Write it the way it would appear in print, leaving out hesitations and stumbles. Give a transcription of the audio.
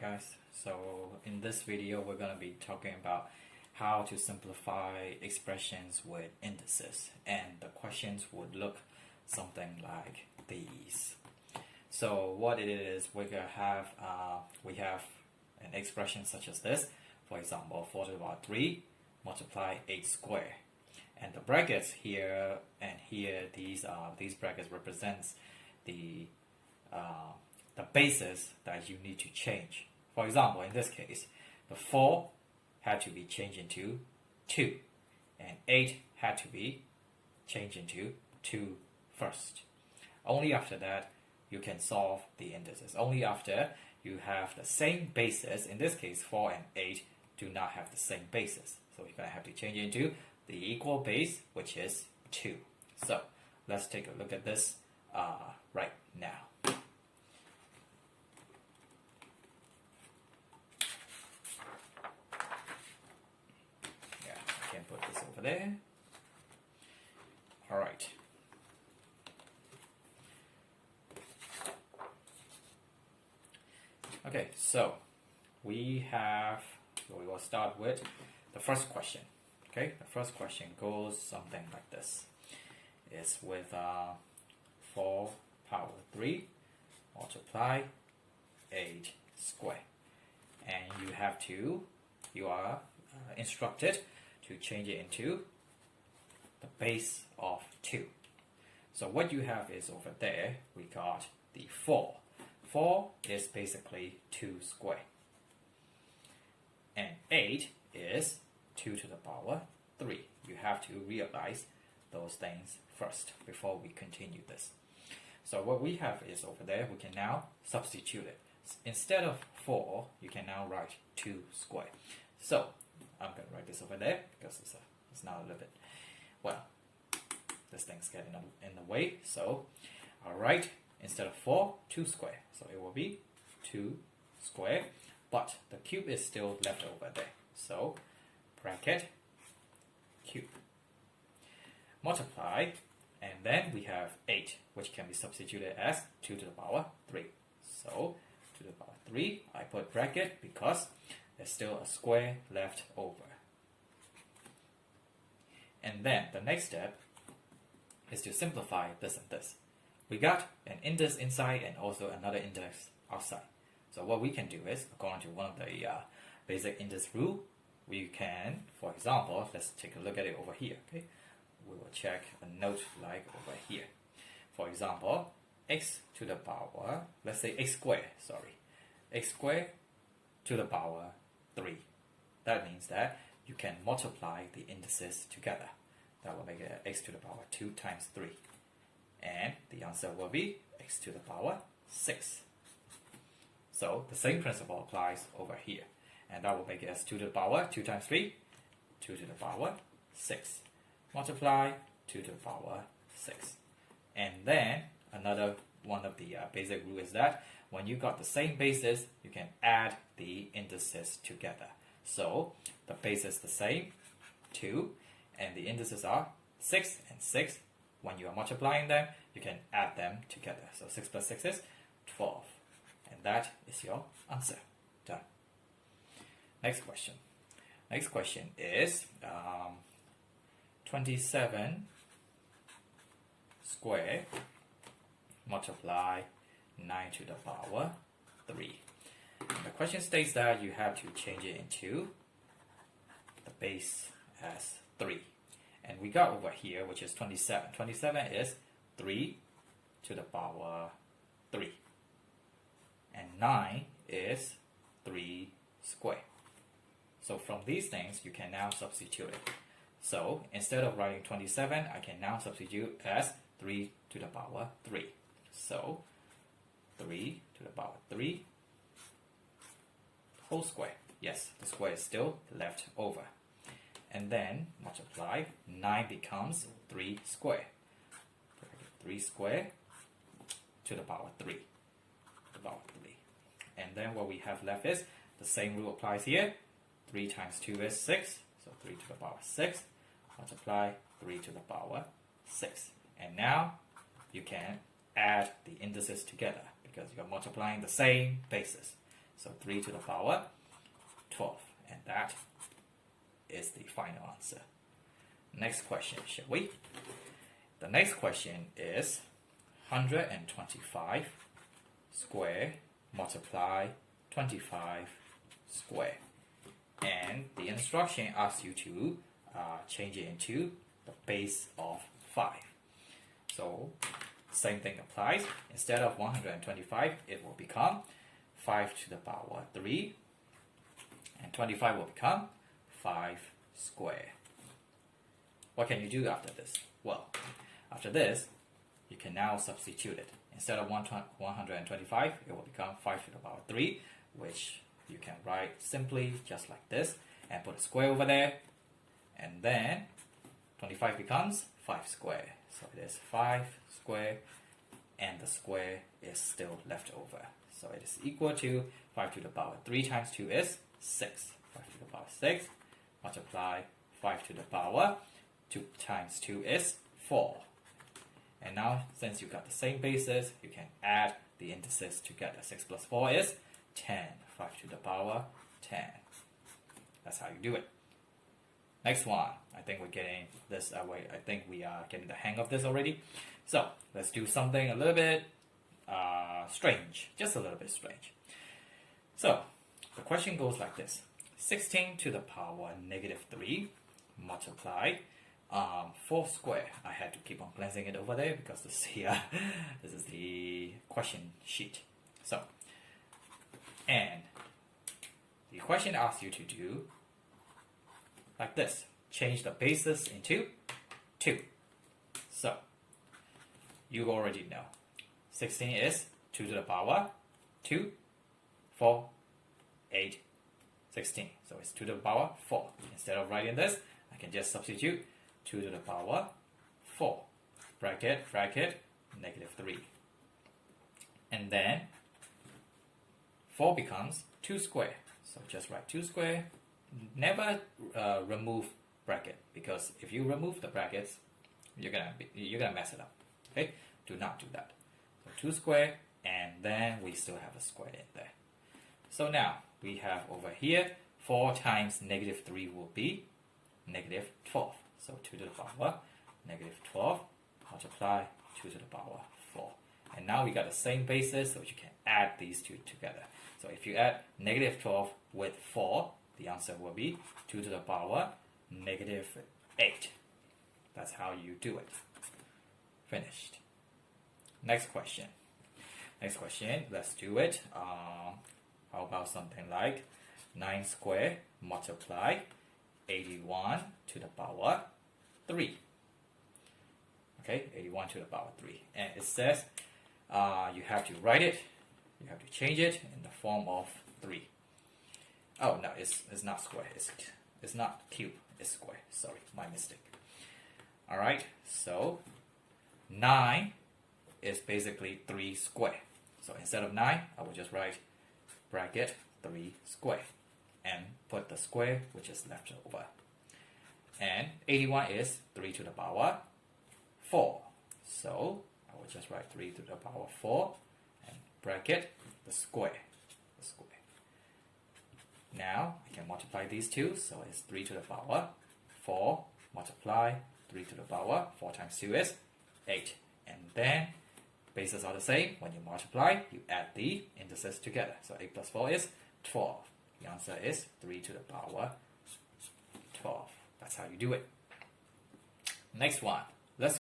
Alright guys, so in this video we're going to be talking about how to simplify expressions with indices, and the questions would look something like these. So what it is, we have an expression such as this. For example, 4 to the power 3 multiply 8 squared, and the brackets here and here, these brackets represents the basis that you need to change. For example, in this case, the 4 had to be changed into 2, and 8 had to be changed into 2 first. Only after that you can solve the indices. Only after you have the same basis. In this case, 4 and 8 do not have the same basis, so you're going to have to change it into the equal base, which is 2. So let's take a look at this right now. Put this over there. Alright. Okay, so we will start with the first question. Okay, the first question goes something like this. It's with 4 power 3 multiply 8 squared, and you are instructed to change it into the base of 2. So what you have is over there, we got the 4. 4 is basically 2 squared. And 8 is 2 to the power 3. You have to realize those things first before we continue this. So what we have is over there, we can now substitute it. Instead of 4, you can now write 2 squared. So I'm going to write this over there because it's now a little bit, well, this thing's getting in the way. So I'll write, instead of 4, 2 squared. So it will be 2 squared, but the cube is still left over there. So bracket cube. Multiply, and then we have 8, which can be substituted as 2 to the power 3. So 2 to the power 3, I put bracket because there's still a square left over. And then the next step is to simplify this and this. We got an index inside and also another index outside. So what we can do is, according to one of the basic index rule, we can, for example, let's take a look at it over here. Okay, we will check a note like over here. For example, x to the power, let's say x squared to the power 3. That means that you can multiply the indices together. That will make it x to the power 2 times 3. And the answer will be x to the power 6. So the same principle applies over here. And that will make it as 2 to the power 2 times 3, 2 to the power 6. Multiply 2 to the power 6. And then another one of the basic rules is that when you got the same basis, you can add the indices together. So the base is the same, 2, and the indices are 6 and 6. When you are multiplying them, you can add them together. So 6 plus 6 is 12. And that is your answer. Done. Next question. Next question is 27 squared multiply 9 to the power 3. And the question states that you have to change it into the base as 3. And we got over here, which is 27. 27 is 3 to the power 3. And 9 is 3 squared. So from these things, you can now substitute it. So instead of writing 27, I can now substitute as 3 to the power 3. So 3 to the power 3 whole square. Yes, the square is still left over. And then multiply, 9 becomes 3 square. 3 square to the power 3. To the power 3. And then what we have left is, the same rule applies here. 3 times 2 is 6. So 3 to the power 6. Multiply 3 to the power 6. And now you can add the indices together because you're multiplying the same basis. So 3 to the power 12. And that is the final answer. Next question, shall we? The next question is 125 square multiply 25 square. And the instruction asks you to change it into the base of 5. So same thing applies. Instead of 125, it will become 5 to the power 3. And 25 will become 5 square. What can you do after this? Well, after this, you can now substitute it. Instead of 125, it will become 5 to the power 3, which you can write simply just like this, and put a square over there, and then 25 becomes 5 square. So it is 5 square, and the square is still left over. So it is equal to 5 to the power 3 times 2 is 6. 5 to the power 6, multiply 5 to the power 2 times 2 is 4. And now, since you got the same basis, you can add the indices together. 6 plus 4 is 10. 5 to the power 10. That's how you do it. Next one. I think we're getting this away. I think we are getting the hang of this already. So, let's do something a little bit strange. Just a little bit strange. So, the question goes like this. 16 to the power negative 3 multiply 4 square. I had to keep on glancing it over there because this is the question sheet. So, and the question asks you to do like this. Change the basis into 2. So, you already know. 16 is 2 to the power 2, 4, 8, 16. So it's 2 to the power 4. Instead of writing this, I can just substitute 2 to the power 4. Bracket, negative 3. And then 4 becomes 2 square. So just write 2 square. Never remove bracket, because if you remove the brackets, you're gonna mess it up. Okay? Do not do that. So 2 square, and then we still have a square in there. So now we have over here 4 times negative 3 will be negative 12. So 2 to the power negative 12 multiply 2 to the power 4. And now we got the same basis, so you can add these two together. So if you add negative 12 with 4, the answer will be 2 to the power negative 8. That's how you do it. Finished. Next question. Let's do it. How about something like 9 square multiply 81 to the power 3. Okay, 81 to the power 3. And it says you have to write it, you have to change it in the form of 3. Oh, no, it's not square. It's not cube, it's square. Sorry, my mistake. Alright, so 9 is basically 3 square. So instead of 9, I will just write bracket 3 square and put the square which is left over. And 81 is 3 to the power 4. So I will just write 3 to the power 4 and bracket the square. Now I can multiply these two, so it's 3 to the power 4 multiply 3 to the power 4 times 2 is 8. And then bases are the same. When you multiply, you add the indices together. So 8 plus 4 is 12. The answer is 3 to the power 12. That's how you do it. Next one.